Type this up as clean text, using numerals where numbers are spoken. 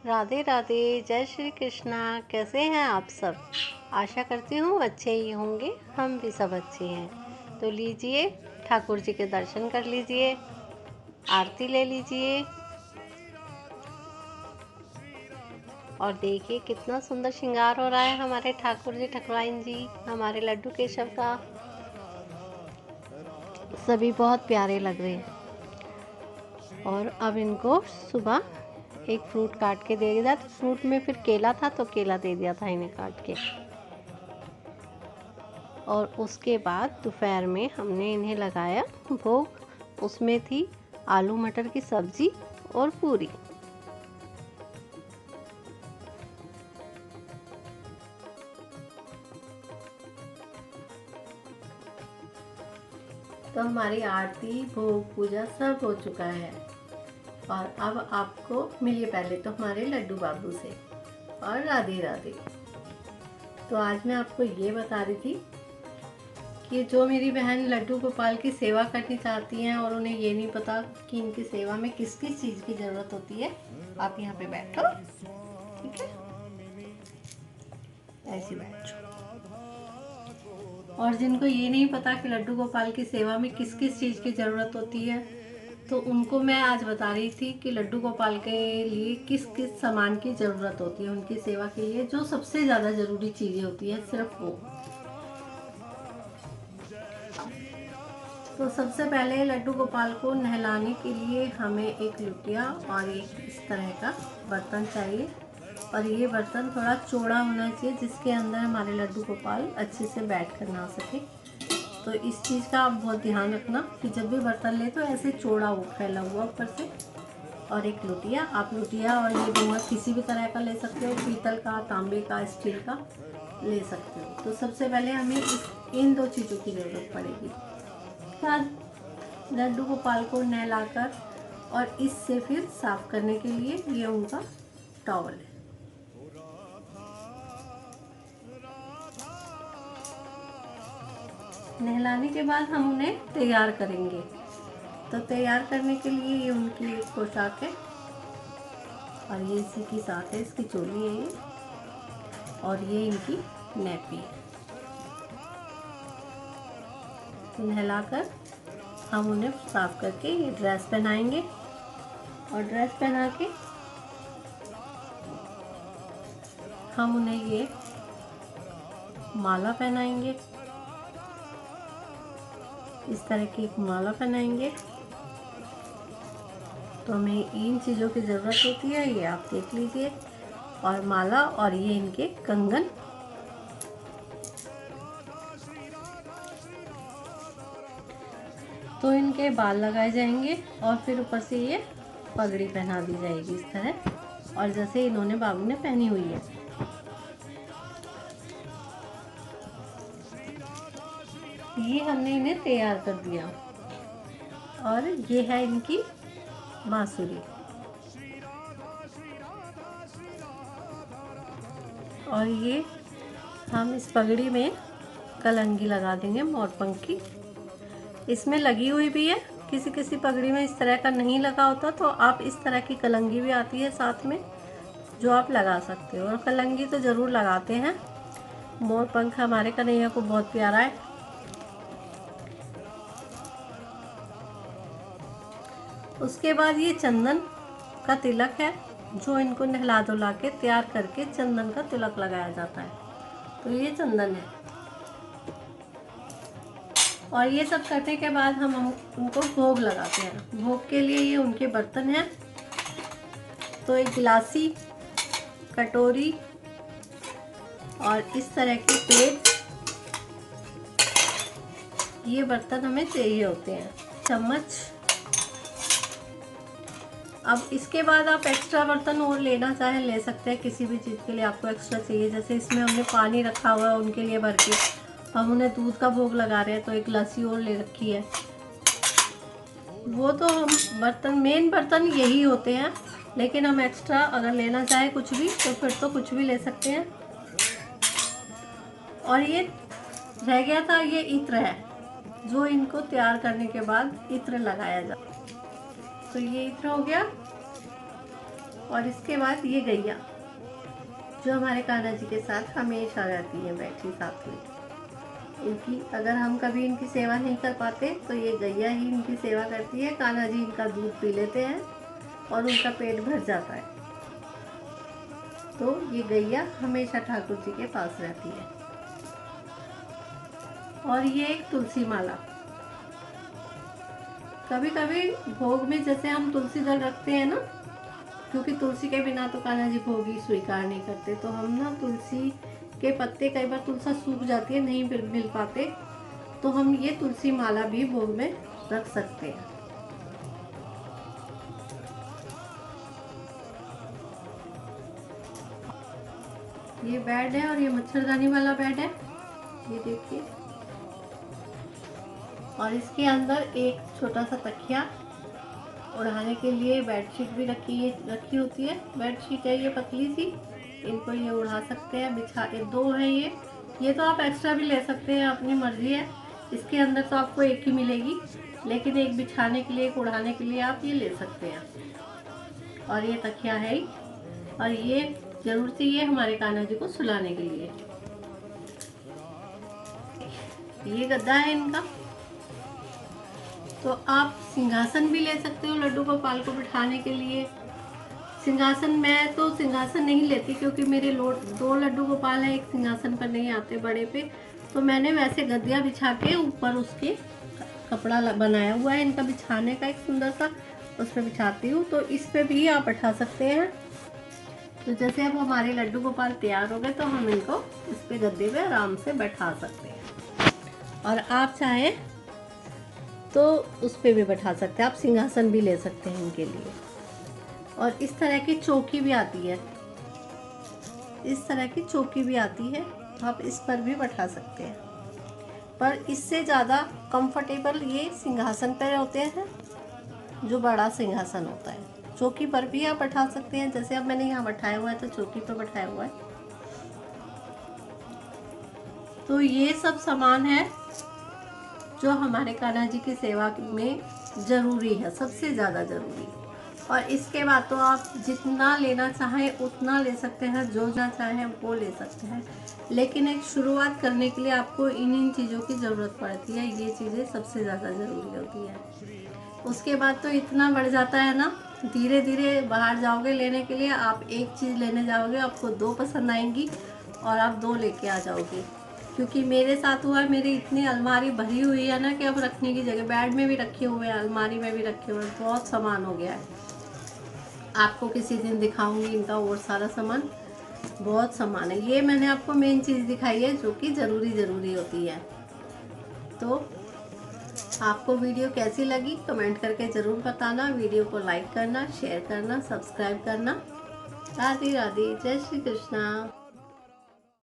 राधे राधे, जय श्री कृष्णा। कैसे हैं आप सब? आशा करती हूँ अच्छे ही होंगे। हम भी सब अच्छे हैं। तो लीजिए, ठाकुर जी के दर्शन कर लीजिए, आरती ले लीजिए और देखिए कितना सुंदर श्रृंगार हो रहा है हमारे ठाकुर जी ठाकुराइन जी, हमारे लड्डू केशव का। सभी बहुत प्यारे लग रहे हैं। और अब इनको सुबह एक फ्रूट काट के दे दिया। तो फ्रूट में फिर केला था तो केला दे दिया था इन्हें काट के। और उसके बाद दोपहर में हमने इन्हें लगाया भोग। उसमें थी आलू मटर की सब्जी और पूरी। तो हमारी आरती भोग पूजा सब हो चुका है। और अब आपको मिलिए पहले तो हमारे लड्डू बाबू से, और राधे राधे। तो आज मैं आपको ये बता रही थी कि जो मेरी बहन लड्डू गोपाल की सेवा करनी चाहती हैं और उन्हें ये नहीं पता कि इनकी सेवा में किस किस चीज़ की ज़रूरत होती है, आप यहाँ पे बैठो, ठीक है, ऐसे बैठो। और जिनको ये नहीं पता कि लड्डू गोपाल की सेवा में किस किस चीज़ की ज़रूरत होती है, तो उनको मैं आज बता रही थी कि लड्डू गोपाल के लिए किस किस सामान की ज़रूरत होती है। उनकी सेवा के लिए जो सबसे ज़्यादा ज़रूरी चीज़ें होती है, सिर्फ वो। तो सबसे पहले लड्डू गोपाल को नहलाने के लिए हमें एक लुटिया और एक इस तरह का बर्तन चाहिए। और ये बर्तन थोड़ा चौड़ा होना चाहिए जिसके अंदर हमारे लड्डू गोपाल अच्छे से बैठ कर ना सके। तो इस चीज़ का आप बहुत ध्यान रखना कि जब भी बर्तन ले तो ऐसे चौड़ा हो, फैला हुआ ऊपर से। और एक लुटिया, आप लुटिया और ये दोनों किसी भी तरह का ले सकते हो, पीतल का, तांबे का, स्टील का ले सकते हो। तो सबसे पहले हमें इन दो चीज़ों की ज़रूरत पड़ेगी। बाद लड्डू गोपाल को नहलाकर और इससे फिर साफ करने के लिए ये उनका टॉवल है। नहलाने के बाद हम उन्हें तैयार करेंगे। तो तैयार करने के लिए ये उनकी एक पोशाक है और ये इसी की साथ है, इसकी चोली है ये, और ये इनकी नैपी है। तो नहलाकर हम उन्हें साफ करके ये ड्रेस पहनाएंगे। और ड्रेस पहना के हम उन्हें ये माला पहनाएंगे, इस तरह की एक माला पहनाएंगे। तो हमें इन चीज़ों की ज़रूरत होती है, ये आप देख लीजिए। और माला और ये इनके कंगन। तो इनके बाल लगाए जाएंगे और फिर ऊपर से ये पगड़ी पहना दी जाएगी इस तरह, और जैसे इन्होंने बाबू ने पहनी हुई है। ये हमने इन्हें तैयार कर दिया। और ये है इनकी बांसुरी। और ये हम इस पगड़ी में कलंगी लगा देंगे मोरपंख की। इसमें लगी हुई भी है, किसी किसी पगड़ी में इस तरह का नहीं लगा होता, तो आप इस तरह की कलंगी भी आती है साथ में, जो आप लगा सकते हो। और कलंगी तो ज़रूर लगाते हैं। मोरपंख हमारे कन्हैया को बहुत प्यारा है। उसके बाद ये चंदन का तिलक है, जो इनको नहला धुला के तैयार करके चंदन का तिलक लगाया जाता है। तो ये चंदन है। और ये सब करने के बाद हम उनको भोग लगाते हैं। भोग के लिए ये उनके बर्तन हैं। तो एक गिलासी, कटोरी और इस तरह के प्लेट, ये बर्तन हमें चाहिए होते हैं। चम्मच। अब इसके बाद आप एक्स्ट्रा बर्तन और लेना चाहें ले सकते हैं, किसी भी चीज़ के लिए आपको एक्स्ट्रा चाहिए। जैसे इसमें हमने पानी रखा हुआ है उनके लिए भर के, हम उन्हें दूध का भोग लगा रहे हैं तो एक लस्सी और ले रखी है। वो तो हम बर्तन, मेन बर्तन यही होते हैं, लेकिन हम एक्स्ट्रा अगर लेना चाहें कुछ भी तो फिर तो कुछ भी ले सकते हैं। और ये रह गया था, ये इत्र है, जो इनको तैयार करने के बाद इत्र लगाया जाता है। तो ये इत्र हो गया। और इसके बाद ये गैया जो हमारे कान्हा जी के साथ हमेशा रहती है बैठी साथ में। इनकी अगर हम कभी इनकी सेवा नहीं कर पाते तो ये गैया ही इनकी सेवा करती है। कान्हा जी इनका दूध पी लेते हैं और उनका पेट भर जाता है। तो ये गैया हमेशा ठाकुर जी के पास रहती है। और ये एक तुलसी माला, कभी कभी भोग में जैसे हम तुलसी दल रखते हैं ना, क्योंकि तुलसी के बिना तो कान्हा जी भोग ही स्वीकार नहीं करते, तो हम ना तुलसी के पत्ते, कई बार तुलसी सूख जाती है, नहीं मिल पाते, तो हम ये तुलसी माला भी भोग में रख सकते हैं। ये बेड है और ये मच्छरदानी वाला बेड है, ये देखिए। और इसके अंदर एक छोटा सा तकिया, ओढ़ाने के लिए बेडशीट भी रखी होती है। बेडशीट है ये पतली सी, इनको ये उड़ा सकते हैं, बिछा के। दो है ये तो आप एक्स्ट्रा भी ले सकते हैं, अपनी मर्जी है। इसके अंदर तो आपको एक ही मिलेगी, लेकिन एक बिछाने के लिए, एक उड़ाने के लिए आप ये ले सकते हैं। और ये तकिया है ही, और ये जरूर चाहिए हमारे कान्हा जी को सुलाने के लिए। ये गद्दा है इनका। तो आप सिंहासन भी ले सकते हो लड्डू गोपाल को बिठाने के लिए। सिंहासन, मैं तो सिंहासन नहीं लेती क्योंकि मेरे दो लड्डू गोपाल है, एक सिंहासन पर नहीं आते बड़े पे, तो मैंने वैसे गद्दिया बिछा के ऊपर उसके कपड़ा बनाया हुआ है इनका बिछाने का, एक सुंदर सा, उस पर बिछाती हूँ। तो इस पे भी आप बैठा सकते हैं। तो जैसे अब हमारे लड्डू गोपाल तैयार हो गए तो हम इनको इस पे गद्दे पे आराम से बैठा सकते हैं। और आप चाहे तो उस पे भी बैठा सकते हैं, आप सिंहासन भी ले सकते हैं इनके लिए। और इस तरह की चौकी भी आती है, इस तरह की चौकी भी आती है, आप इस पर भी बैठा सकते हैं। पर इससे ज़्यादा कंफर्टेबल ये सिंहासन पर होते हैं, जो बड़ा सिंहासन होता है। चौकी पर भी आप बैठा सकते हैं, जैसे अब मैंने यहाँ बैठाया हुआ है तो चौकी पर बैठाया हुआ है। तो ये सब सामान है जो हमारे कान्हा जी की सेवा में ज़रूरी है, सबसे ज़्यादा ज़रूरी। और इसके बाद तो आप जितना लेना चाहें उतना ले सकते हैं, जो ना चाहें वो ले सकते हैं, लेकिन एक शुरुआत करने के लिए आपको इन चीज़ों की ज़रूरत पड़ती है। ये चीज़ें सबसे ज़्यादा ज़रूरी होती है। उसके बाद तो इतना बढ़ जाता है ना, धीरे धीरे बाहर जाओगे लेने के लिए, आप एक चीज़ लेने जाओगे, आपको दो पसंद आएंगी और आप दो लेके आ जाओगे। क्योंकि मेरे साथ हुआ, मेरी इतनी अलमारी भरी हुई है ना कि अब रखने की जगह, बेड में भी रखे हुए हैं, अलमारी में भी रखे हुए हैं, बहुत सामान हो गया है। आपको किसी दिन दिखाऊंगी इनका और सारा सामान, बहुत सामान है। ये मैंने आपको मेन चीज़ दिखाई है जो कि ज़रूरी होती है। तो आपको वीडियो कैसी लगी कमेंट करके ज़रूर बताना। वीडियो को लाइक करना, शेयर करना, सब्सक्राइब करना। राधे राधे, जय श्री कृष्णा।